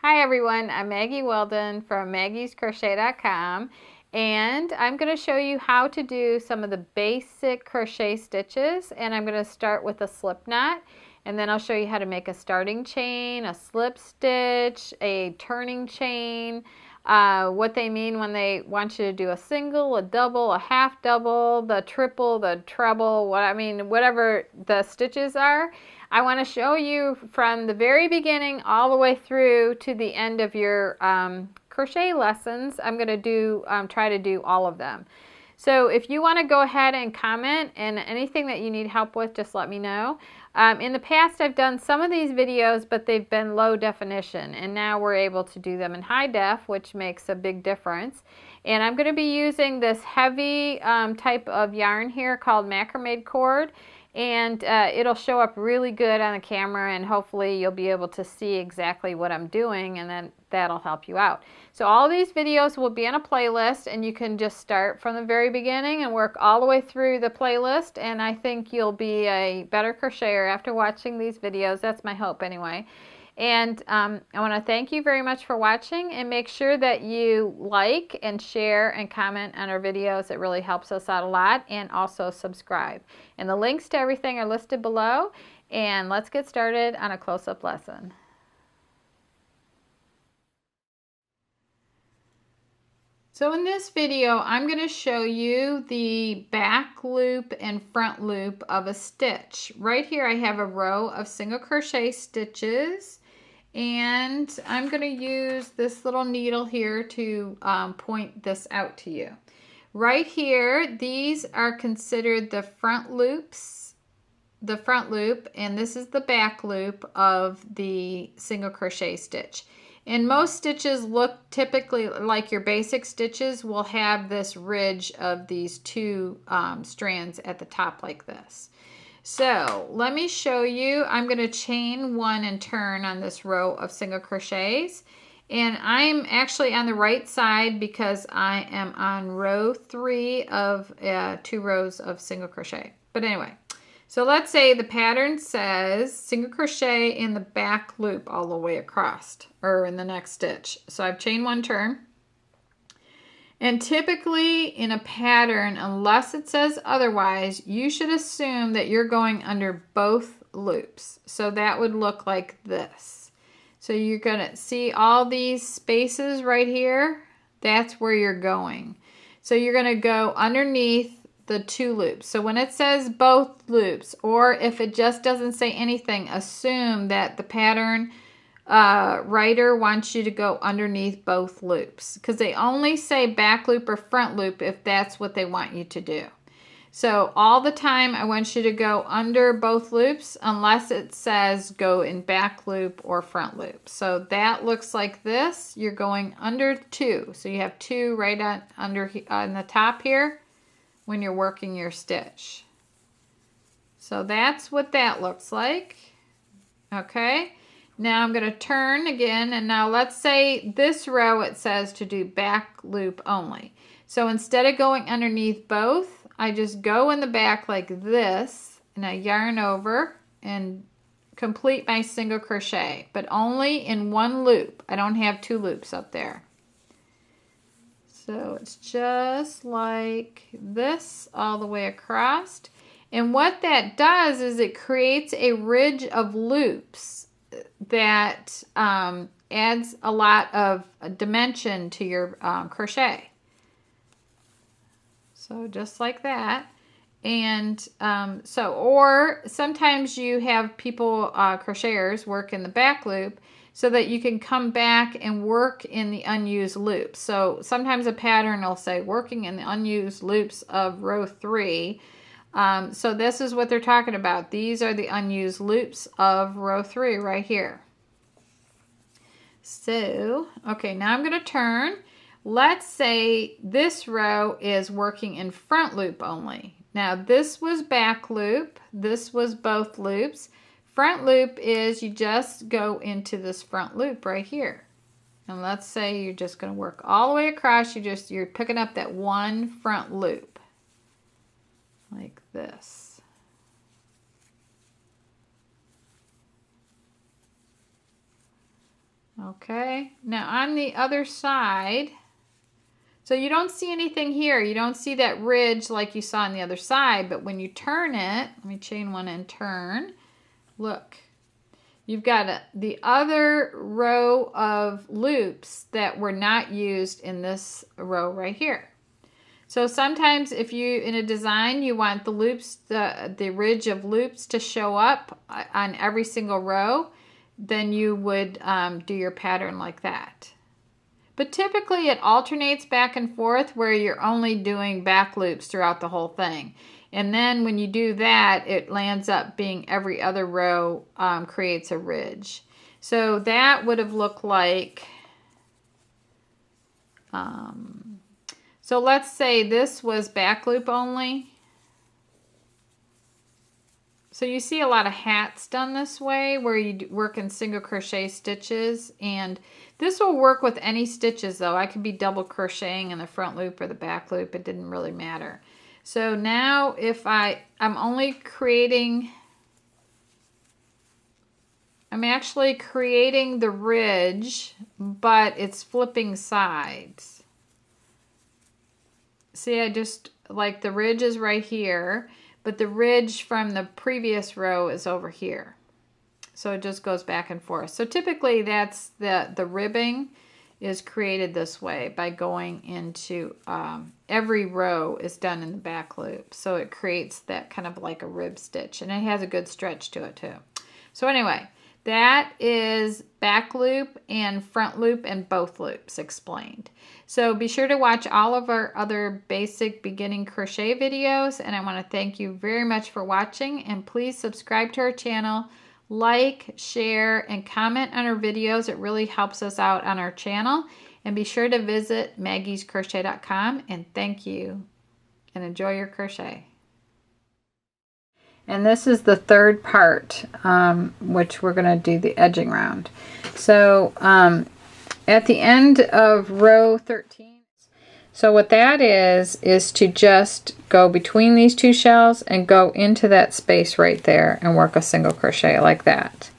Hi everyone, I'm Maggie Weldon from maggiescrochet.com, and I'm going to show you how to do some of the basic crochet stitches. And I'm going to start with a slip knot, and then I'll show you how to make a starting chain, a slip stitch, a turning chain, what they mean when they want you to do a single, a double, a half double, the triple, the treble, whatever the stitches are. I want to show you from the very beginning all the way through to the end of your crochet lessons. I'm going to try to do all of them. So if you want to go ahead and comment, and anything that you need help with, just let me know. In the past, I've done some of these videos, but they've been low definition, and now we're able to do them in high def, which makes a big difference. And I'm going to be using this heavy type of yarn here called macrame cord. And it'll show up really good on the camera, and hopefully you'll be able to see exactly what I'm doing, and then that'll help you out. So all these videos will be in a playlist, and you can just start from the very beginning and work all the way through the playlist, and I think you'll be a better crocheter after watching these videos. That's my hope anyway. And I want to thank you very much for watching, and make sure that you like and share and comment on our videos. It really helps us out a lot. And also subscribe. And the links to everything are listed below. And let's get started on a close-up lesson. So in this video, I'm going to show you the back loop and front loop of a stitch. Right here I have a row of single crochet stitches, and I'm going to use this little needle here to point this out to you. Right here, these are considered the front loops, the front loop, and this is the back loop of the single crochet stitch. And most stitches look typically like your basic stitches will have this ridge of these two strands at the top like this. So let me show you. I'm going to chain one and turn on this row of single crochets. And I'm actually on the right side because I am on row 3 of 2 rows of single crochet. But anyway, so let's say the pattern says single crochet in the back loop all the way across, or in the next stitch. So I've chained one turn. And typically in a pattern, unless it says otherwise, you should assume that you're going under both loops. So that would look like this. So you're going to see all these spaces right here. That's where you're going. So you're going to go underneath the 2 loops. So when it says both loops, or if it just doesn't say anything, assume that the pattern writer wants you to go underneath both loops, because they only say back loop or front loop if that's what they want you to do. So all the time I want you to go under both loops unless it says go in back loop or front loop. So that looks like this. You're going under 2. So you have 2 right on the top here when you're working your stitch. So that's what that looks like. Okay. Now I'm going to turn again, and now let's say this row it says to do back loop only. So instead of going underneath both, I just go in the back like this, and I yarn over and complete my single crochet, but only in 1 loop. I don't have 2 loops up there. So it's just like this all the way across. And what that does is it creates a ridge of loops that adds a lot of dimension to your crochet. So just like that. And or sometimes you have people, crocheters, work in the back loop so that you can come back and work in the unused loops. So sometimes a pattern will say working in the unused loops of row 3. So this is what they're talking about. These are the unused loops of row 3 right here. So, okay, now I'm going to turn. Let's say this row is working in front loop only. Now this was back loop. This was both loops. Front loop is you just go into this front loop right here. And let's say you're just going to work all the way across. You're picking up that one front loop. Like this. Okay, now on the other side, so you don't see anything here. You don't see that ridge like you saw on the other side, but when you turn it, let me chain one and turn, look. You've got the other row of loops that were not used in this row right here. So sometimes if you, in a design, you want the loops, the ridge of loops to show up on every single row, then you would do your pattern like that. But typically it alternates back and forth where you're only doing back loops throughout the whole thing. And then when you do that, it lands up being every other row creates a ridge. So that would have looked like, so let's say this was back loop only. So you see a lot of hats done this way where you work in single crochet stitches, and this will work with any stitches though. I could be double crocheting in the front loop or the back loop. It didn't really matter. So now if I'm only creating, I'm actually creating the ridge, but it's flipping sides. See, I just, like the ridge is right here, but the ridge from the previous row is over here. So it just goes back and forth. So typically that's the ribbing is created this way by going into every row is done in the back loop. So it creates that kind of like a rib stitch, and it has a good stretch to it too. So anyway, that is back loop and front loop and both loops explained. So be sure to watch all of our other basic beginning crochet videos, and I want to thank you very much for watching, and please subscribe to our channel, like, share, and comment on our videos. It really helps us out on our channel. And be sure to visit maggiescrochet.com, and thank you, and enjoy your crochet. And this is the third part, which we're going to do the edging round. So at the end of row 13, so what that is to just go between these two shells and go into that space right there and work a single crochet like that.